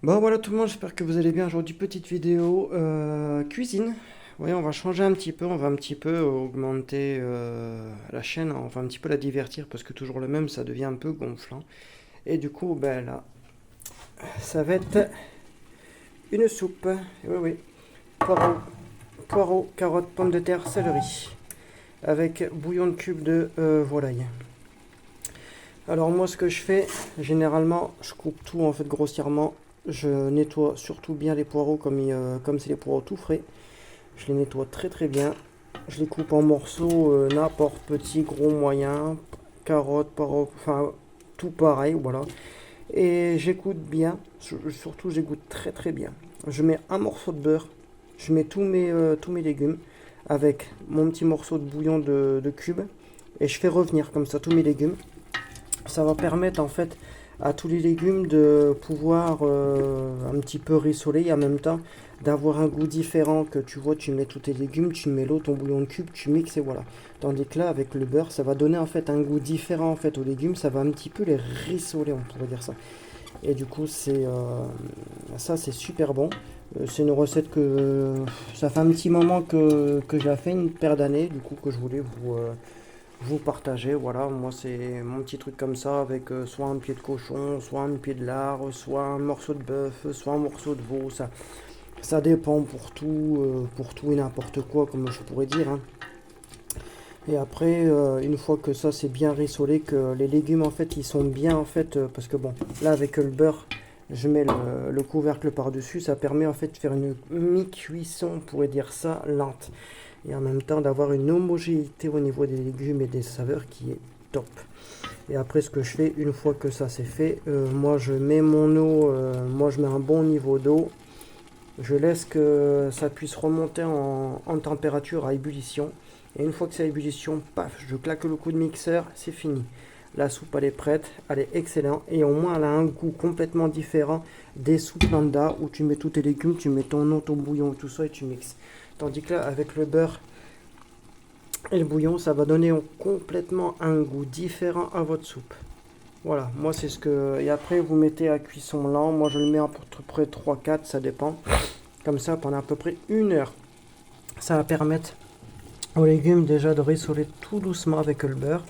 Bon voilà tout le monde, j'espère que vous allez bien. Aujourd'hui petite vidéo cuisine. Oui, on va changer un petit peu, on va un petit peu augmenter la chaîne, on va un petit peu la divertir parce que toujours le même ça devient un peu gonflant. Et du coup ben là, ça va être une soupe. Oui oui, poireaux, carottes, pommes de terre, céleri. Avec bouillon de cube de volaille. Alors moi ce que je fais, généralement je coupe tout en fait grossièrement. Je nettoie surtout bien les poireaux comme c'est les poireaux tout frais. Je les nettoie très très bien. Je les coupe en morceaux, n'importe petit, gros, moyen, carottes, poireaux, enfin tout pareil, voilà. Et j'écoute bien, surtout j'écoute très très bien. Je mets un morceau de beurre, je mets tous mes légumes avec mon petit morceau de bouillon de cube et je fais revenir comme ça tous mes légumes. Ça va permettre en fait à tous les légumes de pouvoir un petit peu rissoler et en même temps d'avoir un goût différent. Que tu vois, tu mets tous tes légumes, tu mets l'eau, ton bouillon de cube, tu mixes et voilà. Tandis que là avec le beurre ça va donner en fait un goût différent en fait aux légumes, ça va un petit peu les rissoler, on pourrait dire ça. Et du coup ça c'est super bon. C'est une recette que ça fait un petit moment que j'ai fait, une paire d'années, du coup que je voulais vous partager. Voilà, moi c'est mon petit truc comme ça avec soit un pied de cochon, soit un pied de lard, soit un morceau de bœuf, soit un morceau de veau. Ça dépend pour tout et n'importe quoi, comme je pourrais dire, hein. Et après, une fois que ça c'est bien rissolé, que les légumes en fait ils sont bien en fait, parce que bon, là avec le beurre, je mets le couvercle par-dessus, ça permet en fait de faire une mi-cuisson, on pourrait dire ça, lente. Et en même temps d'avoir une homogénéité au niveau des légumes et des saveurs qui est top. Et après ce que je fais, une fois que ça c'est fait, moi je mets mon eau, moi je mets un bon niveau d'eau, je laisse que ça puisse remonter en température à ébullition. Et une fois que c'est à ébullition, paf, je claque le coup de mixeur, c'est fini. La soupe elle est prête, elle est excellente et au moins elle a un goût complètement différent des soupes lambda où tu mets tous tes légumes, tu mets ton eau, ton bouillon, tout ça et tu mixes. Tandis que là avec le beurre et le bouillon, ça va donner complètement un goût différent à votre soupe. Voilà, moi c'est ce que... Et après vous mettez à cuisson lent, moi je le mets à peu près 3-4, ça dépend. Comme ça pendant à peu près 1 heure. Ça va permettre aux légumes déjà de rissoler tout doucement avec le beurre.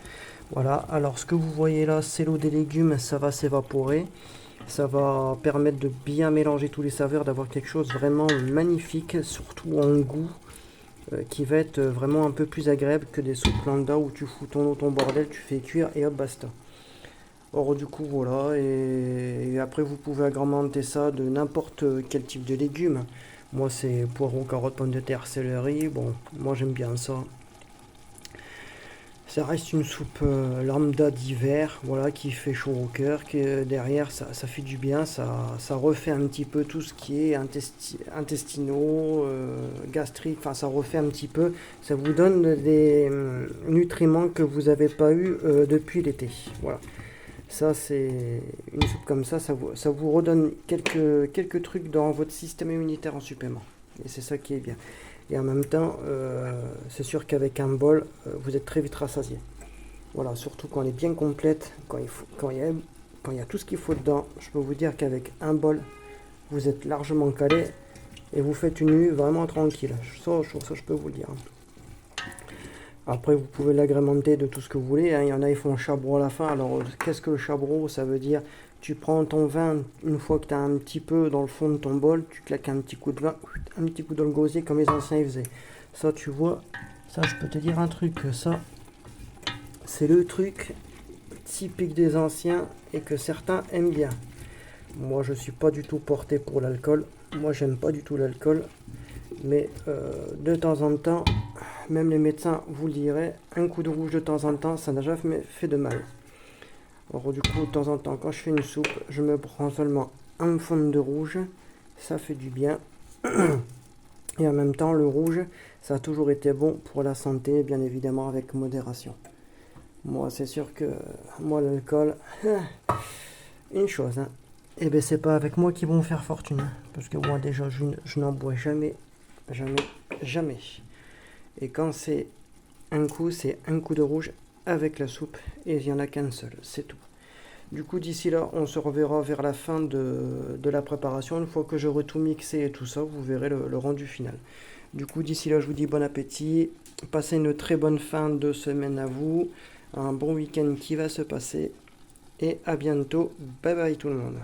Voilà, alors ce que vous voyez là, c'est l'eau des légumes, ça va s'évaporer. Ça va permettre de bien mélanger tous les saveurs, d'avoir quelque chose vraiment magnifique, surtout en goût, qui va être vraiment un peu plus agréable que des soupes lambda où tu fous ton eau, ton bordel, tu fais cuire et hop, basta. Or du coup voilà, et après vous pouvez agrémenter ça de n'importe quel type de légumes. Moi c'est poireaux, carottes, pommes de terre, céleri, bon, moi j'aime bien ça. Ça reste une soupe lambda d'hiver, voilà, qui fait chaud au cœur, qui derrière ça fait du bien, ça refait un petit peu tout ce qui est intestinaux, gastrique, enfin ça refait un petit peu, ça vous donne des nutriments que vous n'avez pas eu depuis l'été. Voilà. Ça, c'est une soupe comme ça vous redonne quelques trucs dans votre système immunitaire en supplément. Et c'est ça qui est bien. Et en même temps, c'est sûr qu'avec un bol, vous êtes très vite rassasié. Voilà, surtout quand elle est bien complète, quand il y a tout ce qu'il faut dedans, je peux vous dire qu'avec un bol, vous êtes largement calé et vous faites une nuit vraiment tranquille. Ça, je peux vous le dire. Après, vous pouvez l'agrémenter de tout ce que vous voulez, hein. Il y en a, ils font un chabreau à la fin. Alors, qu'est-ce que le chabreau? Ça veut dire, tu prends ton vin, une fois que tu as un petit peu dans le fond de ton bol, tu claques un petit coup de vin, un petit coup dans le gosier comme les anciens ils faisaient. Ça, tu vois, ça, je peux te dire un truc, ça, c'est le truc typique des anciens et que certains aiment bien. Moi, je suis pas du tout porté pour l'alcool. Moi, j'aime pas du tout l'alcool. Mais de temps en temps, même les médecins vous le diraient, un coup de rouge de temps en temps, ça n'a jamais fait de mal. Alors du coup, de temps en temps, quand je fais une soupe, je me prends seulement un fond de rouge, ça fait du bien. Et en même temps, le rouge, ça a toujours été bon pour la santé, bien évidemment avec modération. Moi, c'est sûr que moi, l'alcool, une chose, hein. Eh ben, c'est pas avec moi qu'ils vont faire fortune, hein. Parce que moi, déjà, je n'en bois jamais, jamais, jamais. Et quand c'est un coup de rouge avec la soupe et il n'y en a qu'un seul, c'est tout. Du coup, d'ici là, on se reverra vers la fin de la préparation. Une fois que j'aurai tout mixé et tout ça, vous verrez le rendu final. Du coup, d'ici là, je vous dis bon appétit. Passez une très bonne fin de semaine à vous. Un bon week-end qui va se passer. Et à bientôt. Bye bye tout le monde.